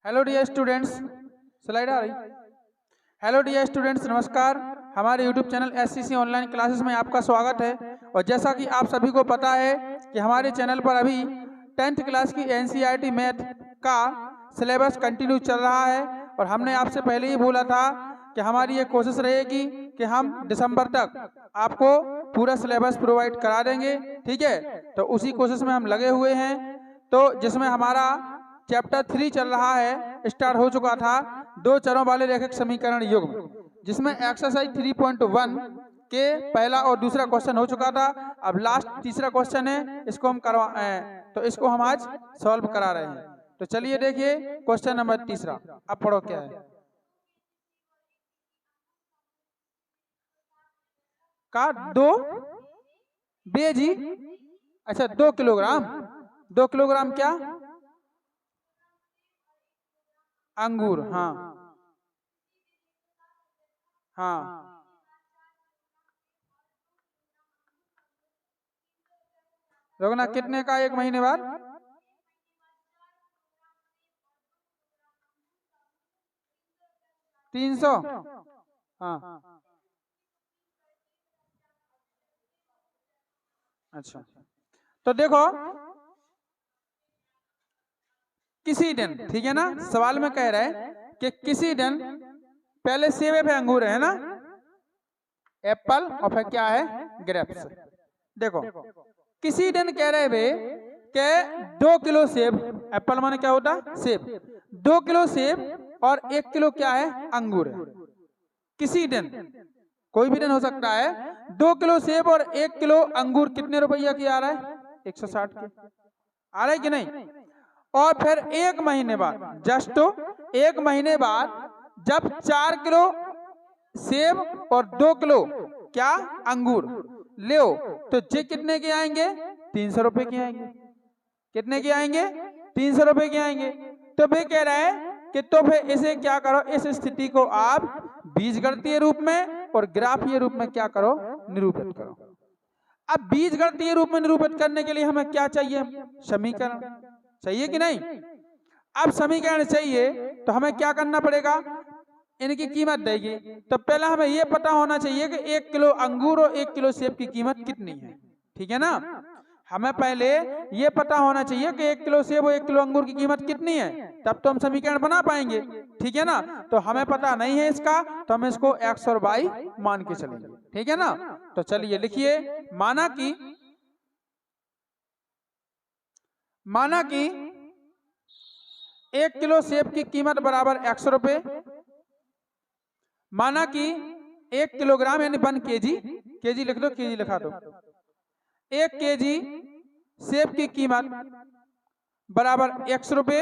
Hello dear students, slide आ रही। Hello dear students, नमस्कार। हमारे YouTube channel SCC online classes में आपका स्वागत है। और जैसा कि आप सभी को पता है कि हमारे चैनल पर अभी 10th क्लास की एनसीईआरटी मैथ का सिलेबस कंटिन्यू चल रहा है। और हमने आपसे पहले ही बोला था कि हमारी ये कोशिश रहेगी कि हम दिसंबर तक आपको पूरा सिलेबस प्रोवाइड करा देंगे। ठीक है, तो उसी कोशिश में हम लगे हुए हैं। तो जिसमें हमारा चैप्टर 3 चल रहा है, स्टार्ट हो चुका था, दो चरों वाले रैखिक समीकरण युग्म, जिसमें एक्सरसाइज 3.1 के पहला और दूसरा क्वेश्चन हो चुका था। अब लास्ट तीसरा क्वेश्चन है, इसको हम तो इसको हम आज सॉल्व करा रहे हैं। तो चलिए देखिए क्वेश्चन नंबर तीसरा। अब पढ़ो क्या है। का दो बेजी, अच्छा 2 किलोग्राम, 2 किलोग्राम क्या अंगूर, हाँ हाँ रोकना कितने का एक महीने बाद 300, हाँ अच्छा। तो देखो किसी दिन, ठीक है ना, सवाल में कह रहा है कि किसी दिन, पहले सेब है अंगूर है ना, एप्पल और फिर क्या है ग्रेप्स। देखो किसी दिन कह रहे वे कि 2 किलो सेब, एप्पल माने क्या होता सेब, 2 किलो सेब और 1 किलो क्या है अंगूर है। किसी दिन, कोई भी दिन हो सकता है। 2 किलो सेब और 1 किलो अंगूर कितने रुपया की आ रहा है 160 के, आ रहा है कि नहीं। और फिर एक महीने बाद, जस्ट 1 महीने बाद जब 4 किलो सेब और 2 किलो क्या अंगूर ले, तो ये कितने के आएंगे 300 रुपए के आएंगे। कितने के आएंगे 300 रुपए के आएंगे। तो वे कह रहा है कि तो फिर इसे क्या करो, इस स्थिति को आप बीजगणितीय रूप में और ग्राफीय रूप में क्या करो, निरूपित करो। अब बीजगणितीय रूप में निरूपित करने के लिए हमें क्या चाहिए, समीकरण चाहिए कि नहीं। अब समीकरण चाहिए तो हमें क्या करना पड़ेगा, इनकी कीमत देगी। तो पहला हमें यह पता होना चाहिए कि 1 किलो अंगूर और 1 किलो सेब की कीमत कितनी है। ठीक है ना, हमें पहले ये पता होना चाहिए कि 1 किलो सेब और 1 किलो अंगूर की कीमत कितनी है, तब तो हम समीकरण बना पाएंगे। ठीक है ना, तो हमें पता नहीं है इसका, तो हम इसको x और y मान के चलेंगे। ठीक है ना, तो चलिए लिखिए, माना कि 1 किलो सेब की कीमत बराबर 100 रुपए, माना कि 1 किलोग्राम यानी 1 केजी, केजी लिख दो, केजी लिखा दो, 1 केजी सेब की कीमत बराबर 100 रुपए,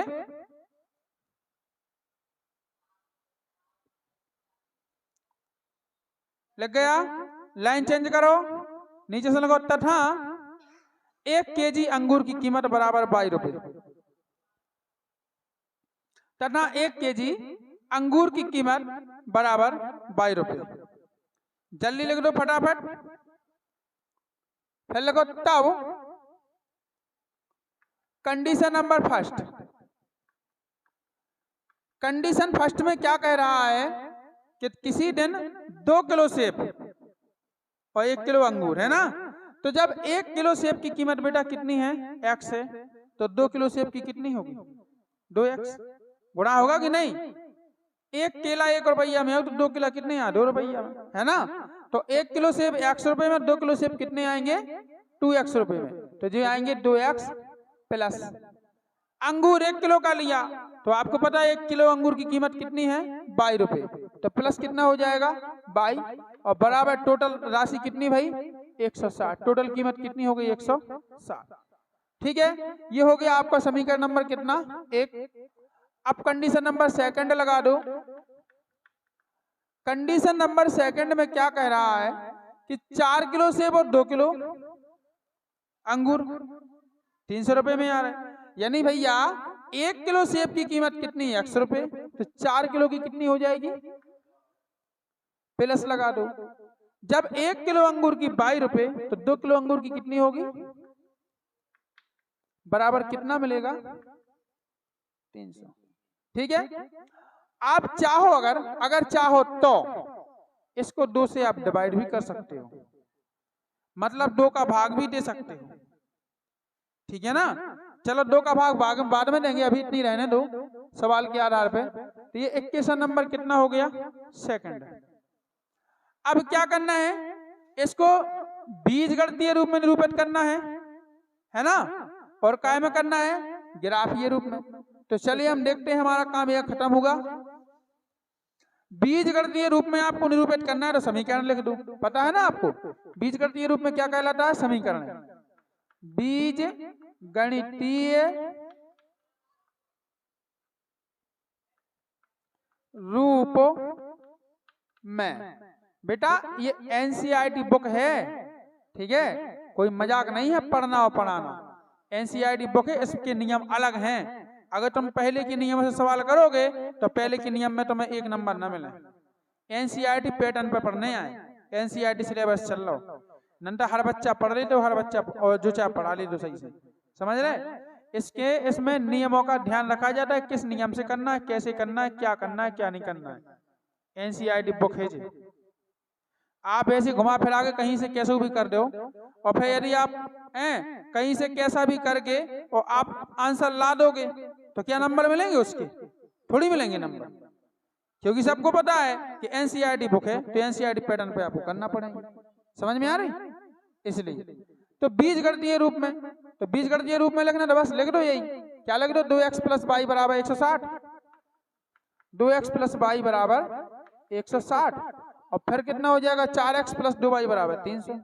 लग गया। लाइन चेंज करो, नीचे से लगो, तथा 1 केजी अंगूर की कीमत बराबर 22 रुपए, तथा 1 केजी अंगूर की कीमत बराबर 22 रुपए। जल्दी लिख दो फटाफट। फिर लिखो तब condition number first. Condition first में क्या कह रहा है कि किसी दिन 2 किलो सेब और 1 किलो अंगूर है ना। तो जब 1 किलो सेब की कीमत बेटा कितनी है x है, तो 2 किलो सेब की कितनी होगी 2x, गुणा होगा कि नहीं। 1 केला 1 रुपया में हो तो 2 किलो कितने यहाँ 2 रुपया में, है ना। तो 1 किलो सेब 100 रुपए में, 2 किलो सेब कितने आएंगे 2x रुपए में, तो जो आएंगे 2x प्लस अंगूर 1 किलो का लिया, तो आपको पता है 1 किलो अंगूर की कीमत कितनी है 22 रुपए, तो प्लस कितना हो जाएगा 22 और बराबर टोटल राशि कितनी भाई 160, टोटल कीमत कितनी हो गई 160। ठीक है, ये हो गया आपका समीकरण नंबर कितना 1। अब कंडीशन नंबर सेकंड लगा दो। कंडीशन नंबर सेकंड में क्या कह रहा है कि 4 किलो सेब और 2 किलो अंगूर 300 रुपए में आ रहा है, यानी भैया 1 किलो सेब की कीमत कितनी है 100 रुपए, तो 4 किलो की कितनी हो जाएगी, प्लस लगा दो। जब 1 किलो अंगूर की 22 रुपए, तो 2 किलो अंगूर की कितनी होगी, बराबर कितना मिलेगा 300। ठीक है। आप चाहो अगर चाहो तो इसको 2 से आप डिवाइड भी कर सकते हो, मतलब 2 का भाग भी दे सकते हो, ठीक है ना। चलो 2 का भाग बाद में देंगे, अभी इतनी रहने दो सवाल के आधार पे। तो ये 21 नंबर कितना हो गया, सेकंड। अब क्या करना है, इसको बीजगणितीय रूप में निरूपित करना है ना, और काय में करना है, ग्राफीय रूप में। तो चलिए हम देखते हैं, हमारा काम यह खत्म होगा। बीजगणितीय रूप में आपको निरूपित करना है तो समीकरण लिख दो, पता है ना आपको बीजगणितीय रूप में क्या कहलाता है, समीकरण। बीज गणितीय रूप में, बेटा ये एनसीईआरटी बुक है, ठीक है, कोई मजाक नहीं है पढ़ना और पढ़ाना। एनसीईआरटी बुक है, इसके नियम अलग हैं। अगर तुम पहले के नियम से सवाल करोगे तो पहले के नियम में तुम्हें 1 नंबर न मिले। एनसीईआरटी पैटर्न पे पढ़ने आए, एनसीईआरटी सिलेबस चल रहा, नंदा हर बच्चा पढ़ ले तो हर बच्चा, और जो चाहे पढ़ा ले तो सही से, समझ रहे। इसमें नियमों का ध्यान रखा जाता है, किस नियम से करना है, कैसे करना है, क्या करना है, क्या नहीं करना है। एनसीईआरटी बुक है जी। आप ऐसे घुमा फिरा के कहीं से कैसे भी कर दो, और फिर यदि आप कहीं से कैसा भी करके और आप आंसर ला दोगे तो क्या नंबर मिलेंगे, उसके थोड़ी मिलेंगे नंबर, क्योंकि सबको पता है कि एनसीईआरटी बुक है तो एनसीईआरटी पैटर्न पे आपको करना पड़ेगा। समझ में आ रही, इसलिए तो बीजगणितीय रूप में, तो बीजगणितीय रूप में लिखना तो बस लिख दो यही, क्या लिख दो, 2x + y = 160, 2x + y = 160, और फिर कितना हो जाएगा, 4x + 2y = 300,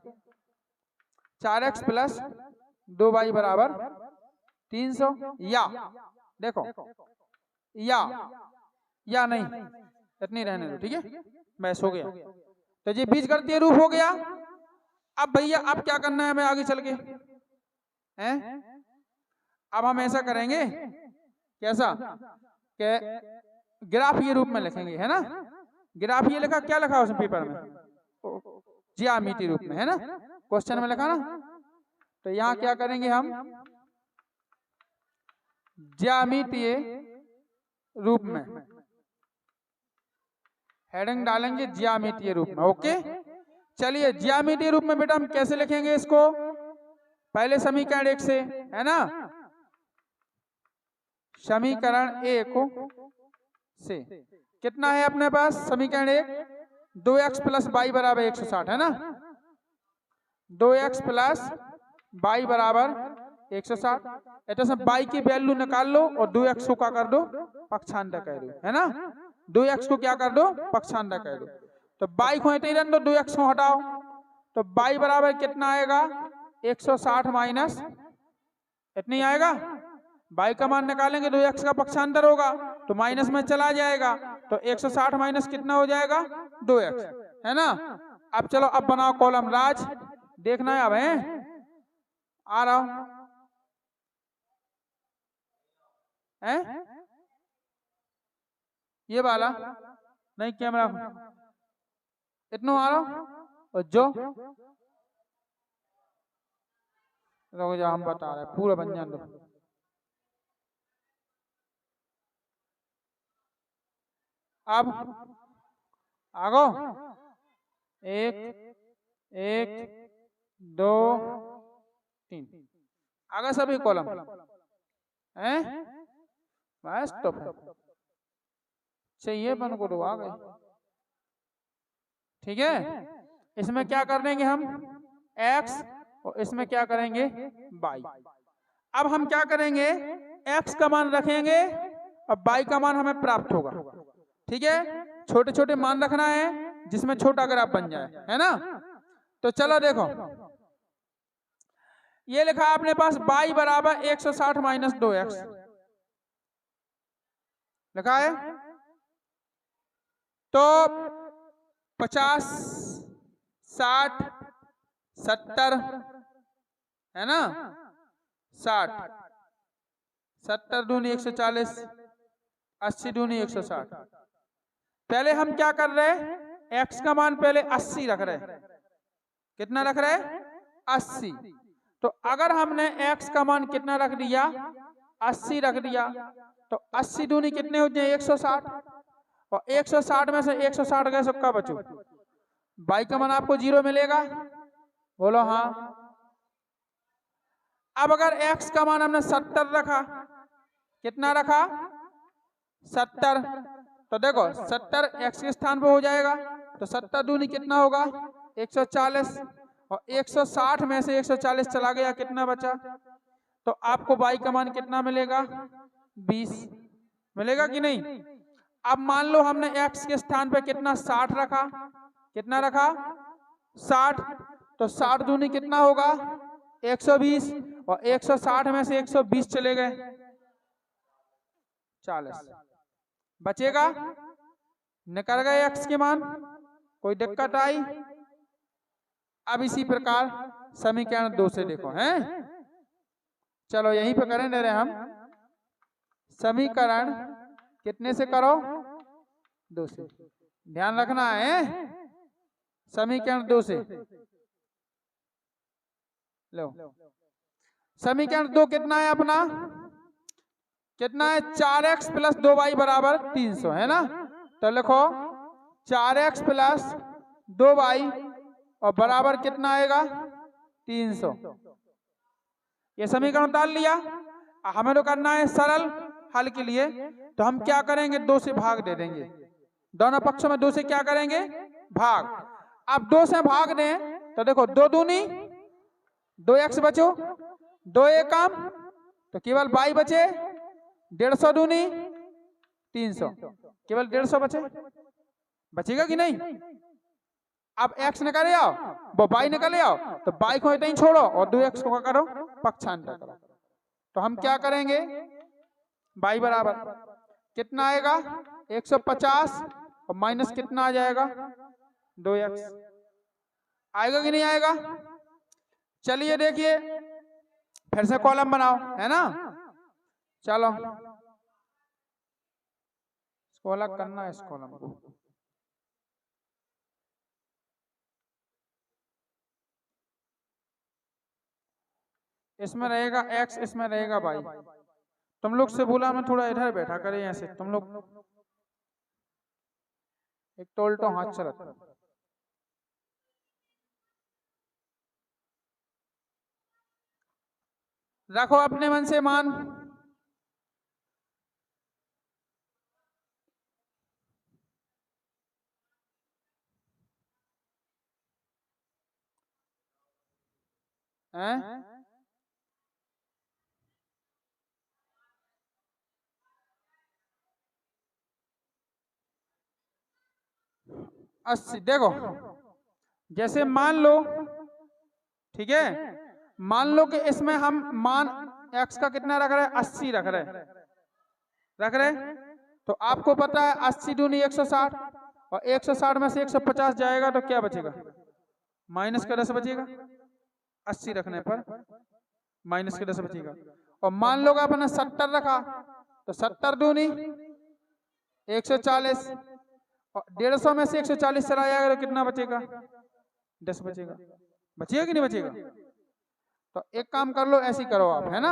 4x + 2y = 300, या देखो या नहीं, इतनी रहने दो, ठीक है, बस हो गया। तो ये बीजगणितीय रूप हो गया। अब भैया अब क्या करना है हमें आगे चल के, हैं? अब हम ऐसा करेंगे, कैसा, कि ग्राफीय रूप में लिखेंगे, है ना। ग्राफीय लिखा, क्या लिखा उसमें पेपर में, ज्यामितीय रूप में, है ना, क्वेश्चन में लिखा ना। तो यहाँ क्या करेंगे हम, ज्यामितीय रूप में हेडिंग डालेंगे, ज्यामितीय रूप में। ओके, चलिए ज्यामितीय रूप में बेटा हम कैसे लिखेंगे इसको, पहले समीकरण 1 से, है ना, समीकरण 1 से कितना है अपने पास, समीकरण 1, 2x + y = 160, है ना, 2x + y = 160। ऐसे से y की वैल्यू निकाल लो और 2x को क्या कर दो, पक्षांतर कर दो, है ना, 2x को क्या कर दो, पक्षांतर कर दो। तो y को इतने रहने दो, 2x को हटाओ, तो y बराबर कितना आएगा, 160 माइनस इतनी आएगा। y का मान निकालेंगे, 2x का पक्षांतर होगा तो माइनस में चला जाएगा, तो 160 माइनस कितना हो जाएगा, 2x, है ना। अब चलो अब बनाओ कॉलम राज, देखना है अब, है आ रहा हूं, है ये वाला नहीं, कैमरा इतना आ रहा हूं, और जो रुक जाओ हम बता रहे, पूरा बन जाने दो। अब आगो, 1 1 2 3 आगे सभी कॉलम हैं, बस तो चाहिए बन को आ गई, ठीक है। इसमें क्या कर देंगे हम, x, और इसमें क्या करेंगे, y। अब हम क्या करेंगे, x का मान रखेंगे और y का मान हमें प्राप्त होगा, ठीक है। छोटे छोटे मान रखना है जिसमें छोटा ग्राफ बन जाए, है ना। तो चलो देखो, ये लिखा है अपने पास y = 160 माइनस 2x लिखा है, तो 50 60 70, है ना, 60 70 दूनी 140, 80 दूनी 160। पहले हम क्या कर रहे हैं, x का मान पहले 80 रख रहे हैं, कितना रख रहे हैं, 80। तो अगर हमने x का मान कितना रख दिया, 80 रख दिया, तो 80 दूनी कितने हो जाए 160, और 160 में से 160 गए सबका बचो, y का मान आपको 0 मिलेगा, बोलो हाँ। अब अगर x का मान हमने 70 रखा, कितना रखा 70, तो देखो 70 x के स्थान पर हो जाएगा, तो 70 दूनी कितना होगा 140, और 160 में से 140 चला गया, कितना बचा, तो आपको y का मान कितना मिलेगा 20 मिलेगा कि नहीं। अब मान लो हमने x के स्थान पे कितना 60 रखा, कितना रखा 60, तो 60 दूनी कितना होगा 120, और 160 में से 120 चले गए 40, बचेगा, निकल गए x के मान, कोई दिक्कत आई। अब इसी प्रकार समीकरण 2 से देखो हैं, चलो यहीं पे करें दे रहे हम, समीकरण कितने से करो 2 से, ध्यान रखना है, समीकरण 2 से लो। समीकरण 2 कितना है अपना, कितना है 4x प्लस 2y बराबर 300 है ना, तो लिखो 4x प्लस 2y और बराबर कितना आएगा 300। ये समीकरण उतार लिया, हमें तो करना है सरल हल के लिए, तो हम क्या करेंगे 2 से भाग दे देंगे, दोनों पक्षों में 2 से क्या करेंगे भाग। अब 2 से भाग दें तो देखो 2 दूनी 2x बचो, 2 एकम तो केवल y बचे, 150 दूनी 300, केवल 150 बचे, बचेगा कि नहीं। अब x निकाले आओ, वो y निकाले आओ, तो y को इतना ही छोड़ो और 2x को करो पक्षांतर करो, तो हम क्या करेंगे y बराबर कितना आएगा 150 और माइनस कितना आ जाएगा 2x, आएगा कि नहीं आएगा। चलिए देखिए फिर से कॉलम बनाओ, है ना, चलो इसको अलग करना है, इस कॉलम को, इसमें रहेगा x, इसमें रहेगा y। तुम लोग से बोला मैं थोड़ा इधर बैठा करे ऐसे, तुम लोग एक टोल्टो हाथ चलाता, रखो अपने मन से मान, हैं 80, देखो जैसे मान लो, ठीक है, मान लो कि इसमें हम मान x का कितना रख रहे हैं 80 रख रहे, तो आपको पता है 80 दूनी 160, और 160 में से 150 जाएगा तो क्या बचेगा माइनस का 10 बचेगा, 80 रखने पर माइनस का 10 बचेगा। और मान लो अपने 70 रखा, तो 70 दूनी 140, और 150 में से 140 चला जाएगा तो कितना बचेगा 10 बचेगा, बचेगा कि नहीं बचेगा। तो एक काम कर लो, ऐसी करो आप, है ना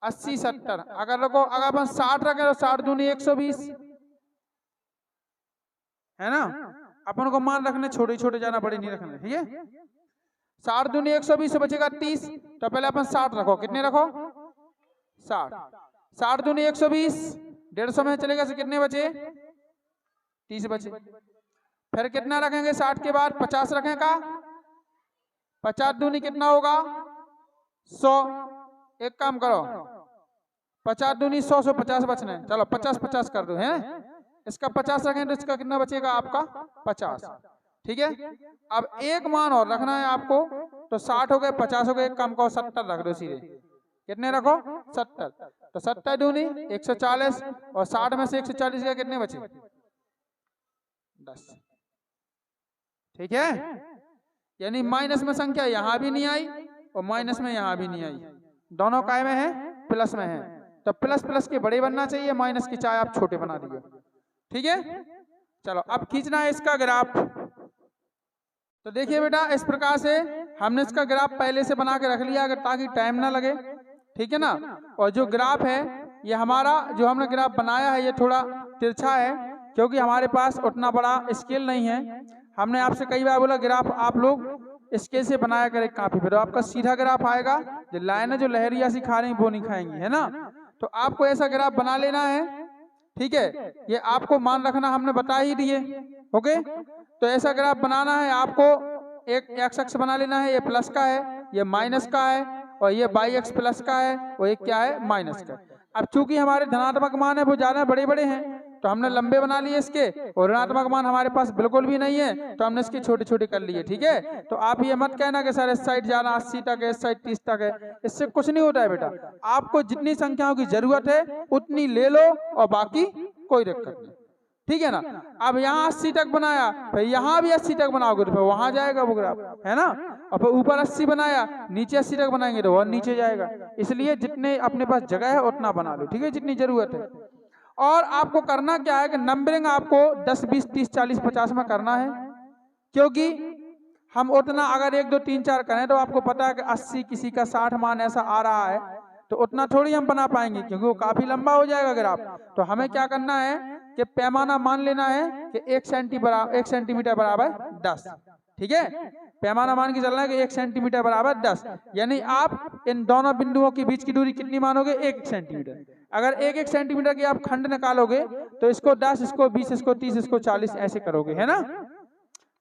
80 70, अगर रखो, अगर अपन 60 रखें तो 60 दूनी 120, है ना, अपन को मान रखने छोटे छोटे जाना, बड़े नहीं रखने, ठीक है। 60 दूनी 120 से बचेगा 30, तो पहले अपन 60 रखो, कितने रखो 60, 60 दूनी 120, 150 में चलेगा से कितने बचे 30 बचे, फिर कितना रखेंगे 60 के बाद 50 रखें का, 50 दूनी कितना होगा 100, एक काम करो 50 दूनी 100, 150 बचना है, चलो 50 50 कर दो, है इसका 50 रखें तो इसका कितना बचेगा आपका 50, ठीक है। अब एक मान और रखना है आपको, तो 60 हो गए 50 हो गए, एक काम करो 70 रख दो सीधे, कितने रखो 70, तो 70 दूनी 140, और 60 में से 140 के कितने बचे 10, ठीक है। यानी माइनस में संख्या यहां भी नहीं आई और माइनस में यहां भी नहीं आई, दोनों काय में है प्लस में है, तो प्लस प्लस के बड़े बनना चाहिए, माइनस की चाहे आप छोटे बना दिए, ठीक है। चलो अब खींचना है इसका ग्राफ, तो देखिए बेटा इस प्रकार से हमने इसका ग्राफ पहले से बना के रख लिया, अगर ताकि टाइम ना लगे, ठीक है ना। और जो ग्राफ है ये हमारा जो हमने ग्राफ बनाया है ये थोड़ा तिरछा है, क्योंकि हमारे पास उतना बड़ा स्केल नहीं है। हमने आपसे कई बार बोला ग्राफ आप लोग स्केल से बनाया करें काफी, फिर आपका सीधा ग्राफ आएगा, जो लाइनें जो लहरिया सी खा रही वो नहीं खाएंगी, है ना। तो आपको ऐसा ग्राफ बना लेना है, ठीक है। ये आपको मान रखना हमने बता ही दिए, ओके। तो ऐसा ग्राफ बनाना है आपको, एक एक्स अक्ष बना लेना है, ये प्लस का है, ये माइनस का है, और ये बाई एक्स प्लस का है, और ये क्या है माइनस का। अब चूंकि हमारे धनात्मक मान है वो ज्यादा बड़े बड़े हैं, तो हमने लंबे बना लिए इसके, और ऋणात्मक मान हमारे पास बिल्कुल भी नहीं है, तो हमने इसके छोटे छोटे कर लिए, ठीक है। तो आप ये मत कहना कि सर इस साइड जाना 80 तक है, इस साइड 30 तक है, इससे कुछ नहीं होता है बेटा। आपको जितनी संख्याओं की जरूरत है उतनी ले लो, और बाकी कोई दिक्कत नहीं, ठीक है ना। अब यहाँ 80 तक बनाया, फिर यहाँ भी 80 तक बनाओगे तो फिर वहां जाएगा वो ग्राफ, है ना। और फिर ऊपर 80 बनाया, नीचे 80 तक बनाएंगे तो वह नीचे जाएगा। इसलिए जितने अपने पास जगह है उतना बना लो, ठीक है, जितनी जरूरत है। और आपको करना क्या है कि नंबरिंग आपको 10, 20, 30, 40, 50 में करना है, क्योंकि हम उतना अगर 1, 2, 3, 4 करें तो आपको पता है कि 80 किसी का 60 मान ऐसा आ रहा है, तो उतना थोड़ी हम बना पाएंगे, क्योंकि वो काफी लंबा हो जाएगा ग्राफ। तो हमें क्या करना है कि पैमाना मान लेना है कि 1 सेंटीमीटर बराबर 10, ठीक है। पैमाना मान के चलना है कि 1 सेंटीमीटर बराबर 10, यानी आप इन दोनों बिंदुओं के बीच की दूरी कितनी मानोगे, 1 सेंटीमीटर। अगर 1 सेंटीमीटर की आप खंड निकालोगे तो इसको 10, इसको 20, इसको 30, इसको 40 ऐसे करोगे, है ना,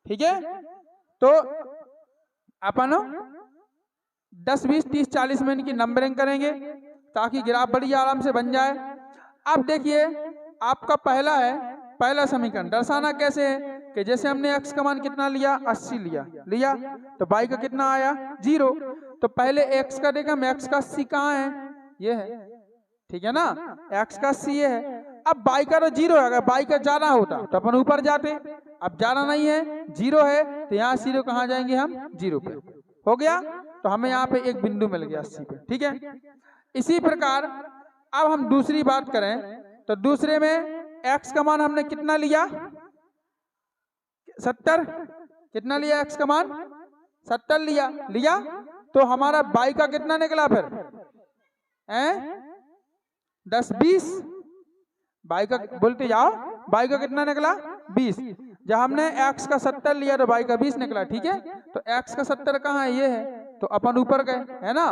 ठीक है। तो अपन 10, 20, 30, 40 में इनकी नंबरिंग करेंगे ताकि ग्राफ बड़ी आराम से बन जाए। अब देखिए आपका पहला समीकरण दर्शाना कैसे है कि जैसे हमने x का मान कितना लिया, 80 लिया, तो y का कितना आया 0। तो पहले x का देखा, x का 80 कहाँ है, ये है, ठीक है ना, x का 80 ये है। अब y का तो 0 है, अगर y का ज्यादा होता तो अपन ऊपर जाते, अब ज्यादा नहीं है, 0 है, तो यहाँ 0 कहाँ जाएंगे हम, 0 पे हो गया। तो हमें यहाँ पे एक बिंदु मिल गया 80 पे, ठीक है। इसी प्रकार अब हम दूसरी बात करें तो दूसरे में x का मान हमने कितना लिया, 70, कितना लिया x का मान 70 लिया, तो हमारा y का कितना निकला फिर 10, 20, y का बोलते जाओ, y का कितना निकला 20। जब हमने x का 70 लिया तो y का 20 निकला, ठीक है। तो x का 70 कहाँ है, ये है, तो अपन ऊपर गए, है ना।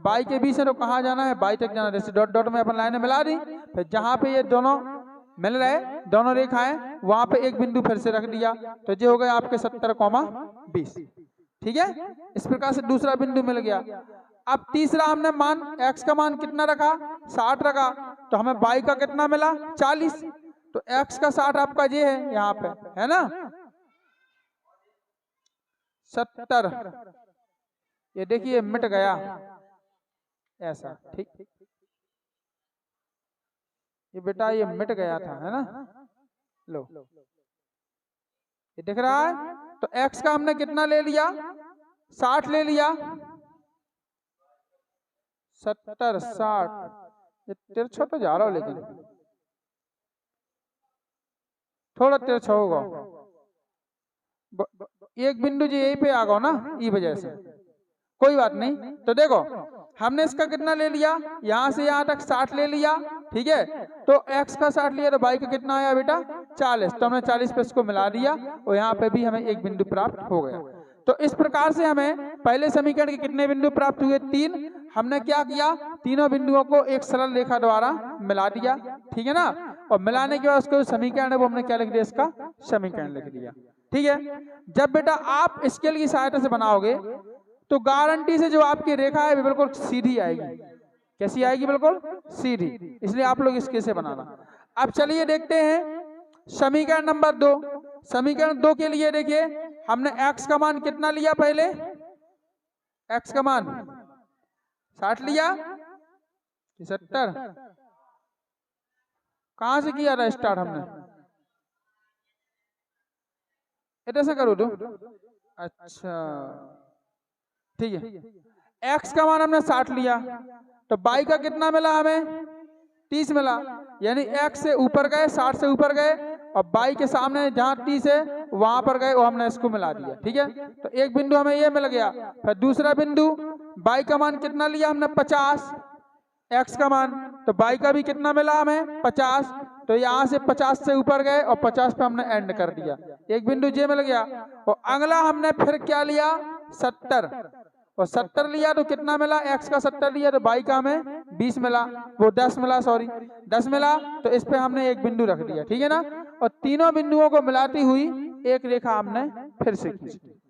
y के 20 है तो कहाँ जाना है, y तक जाना, जैसे डॉट डॉट में अपन लाइनें मिला दी, फिर जहाँ पे ये दोनों मिल रहे दोनों रेखाएं वहां पे एक बिंदु फिर से रख दिया, तो ये हो गया आपके 70,20, ठीक है। इस प्रकार से दूसरा बिंदु मिल गया। अब तीसरा हमने मान x का मान कितना रखा, 60 रखा, तो हमें y का कितना मिला 40, तो x का 60 आपका ये है यहाँ पे, है ना 70। ये देखिए मिट गया ऐसा, ठीक, ये बेटा ये मिट गया था, है ना, लो ये दिख रहा है। तो x का हमने कितना ले लिया 60 ले लिया, 70, 60, ये तिरछा तो जा रहा हो, लेकिन थोड़ा तिरछा होगा, एक बिंदु जी यहीं पे आ गया ना, ई वजह से, कोई बात नहीं। तो देखो हमने इसका कितना ले लिया, यहाँ से यहाँ तक 60 ले लिया, ठीक है। तो x का 60 लिया तो y का कितना आया बेटा 40, तो हमने 40 पे इसको मिला दिया और यहाँ पे भी हमें एक बिंदु प्राप्त हो गया। तो इस प्रकार से हमें पहले समीकरण के कितने बिंदु प्राप्त हुए, 3। हमने क्या किया, तीनों बिंदुओं को एक सरल रेखा द्वारा मिला दिया, ठीक है ना। और मिलाने के बाद उसको समीकरण है वो हमने क्या लिख दिया, इसका समीकरण लिख दिया, ठीक है। जब बेटा आप स्केल की सहायता से बनाओगे तो गारंटी से जो आपकी रेखा है बिल्कुल सीधी आएगी। कैसी आएगी, बिल्कुल सीधी, इसलिए आप लोग इसके से बनाना। अब चलिए देखते हैं समीकरण नंबर 2। समीकरण 2 के लिए देखिए हमने x का मान कितना लिया, पहले x का मान 60 लिया, 70, कहां से किया था स्टार्ट हमने, इधर से करो तो, अच्छा ठीक है। x का मान हमने 60 लिया, तो y का कितना मिला हमें 30 मिला, यानी x से ऊपर गए, 60 से ऊपर गए, और y के सामने जहाँ 30 है वहां पर गए, वो हमने इसको मिला दिया, ठीक है। तो एक बिंदु हमें ये मिल गया। फिर दूसरा बिंदु y का मान कितना लिया हमने 50, x का मान, तो y का भी कितना मिला हमें 50, तो यहाँ से 50 से ऊपर गए और 50 पे हमने एंड कर दिया, एक बिंदु जे मिल गया। और अगला हमने फिर क्या लिया 70, और 70 लिया तो कितना मिला, x का 70 लिया तो y का हमें 20 मिला, वो 10 मिला, सॉरी 10 मिला, तो इस पे हमने एक बिंदु रख दिया, ठीक है ना। और तीनों बिंदुओं को मिलाती हुई एक रेखा हमने फिर से खींच दी,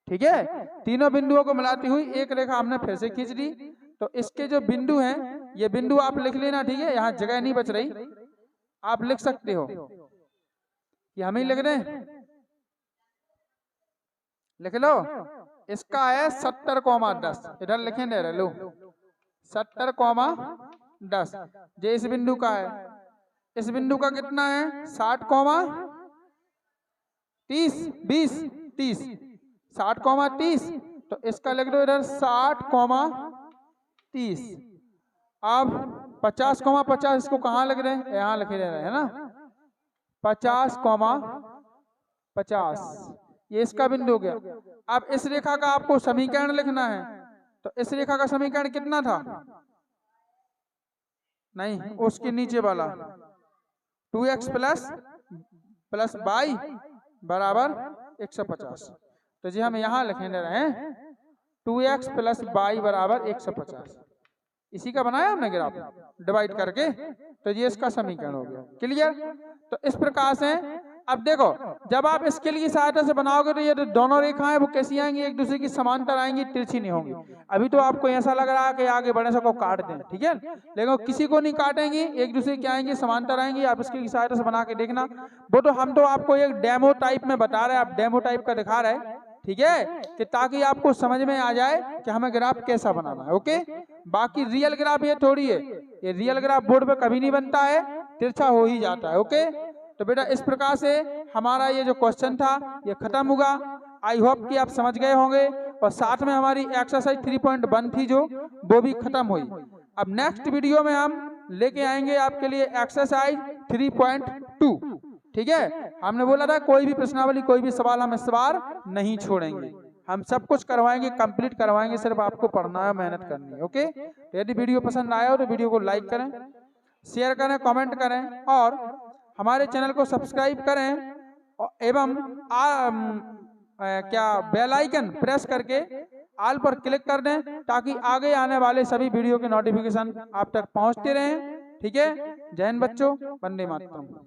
ठीक है, तीनों बिंदुओं को मिलाती हुई एक रेखा हमने फिर से खींच दी। तो इसके जो बिंदु हैं, ये बिंदु आप लिख लेना, ठीक है, यहाँ जगह नहीं बच रही, आप लिख सकते हो कि हम ही लिख दें, लिख लो। इसका है 70,10, इधर लिखे दे रहे लो 70,10, ये इस बिंदु का है, इस बिंदु का कितना है 60,30, 20, 30, 60,30, तो इसका लिख दो इधर 60,30। अब 50,50 इसको कहाँ लिख रहे हैं, यहाँ लिखे रहे हैं ना, 50,50, ये इसका बिंदु हो गया। अब इस रेखा का आपको समीकरण लिखना है, तो इस रेखा का समीकरण कितना था, नहीं उसके नीचे वाला 2x प्लस y बराबर 150, तो जी हम यहाँ लिखने रहे हैं 2x प्लस y बराबर 150, इसी का बनाया हमने ग्राफ डिवाइड करके, तो ये इसका समीकरण हो गया, क्लियर। तो इस प्रकार से अब देखो, जब आप इसके लिए सहायता से बनाओगे तो ये तो दोनों रेखाएं वो कैसी आएंगी, एक दूसरे की समांतर आएंगी, तिरछी नहीं होंगी। अभी तो आपको ऐसा लग रहा है कि आगे बढ़ने से को काट दें, ठीक है, लेकिन किसी को नहीं काटेंगी, एक दूसरे की आएंगी, समांतर आएंगी। आप इसकी सहायता से बना के देखना, वो तो हम तो आपको एक डेमो टाइप में बता रहे हैं, आप डेमो टाइप का दिखा रहे हैं, ठीक है, कि ताकि आपको समझ में आ जाए कि हमें ग्राफ कैसा बनाना है, ओके। बाकी रियल ग्राफ ये थोड़ी है, ये रियल ग्राफ बोर्ड पे कभी नहीं बनता है, तिरछा हो ही जाता है, ओके। तो बेटा इस प्रकार से हमारा ये जो क्वेश्चन था ये खत्म हुआ। आई होप कि आप समझ गए होंगे, और साथ में हमारी एक्सरसाइज 3.1 थी जो वो भी खत्म हुई। अब नेक्स्ट वीडियो में हम लेके आएंगे आपके लिए एक्सरसाइज 3.2, ठीक है। हमने बोला था कोई भी प्रश्नावली, कोई भी सवाल हम इस बार नहीं छोड़ेंगे, हम सब कुछ करवाएंगे, कंप्लीट करवाएंगे, सिर्फ आपको पढ़ना है, मेहनत करनी है, ओके। यदि वीडियो पसंद आया हो तो वीडियो को लाइक करें, शेयर करें, कमेंट करें, और हमारे चैनल को सब्सक्राइब करें, एवं बेल आइकन प्रेस करके ऑल पर क्लिक कर दें, ताकि आगे आने वाले सभी वीडियो के नोटिफिकेशन आप तक पहुंचते रहें, ठीक है। जय हिंद बच्चों, वंदे मातरम।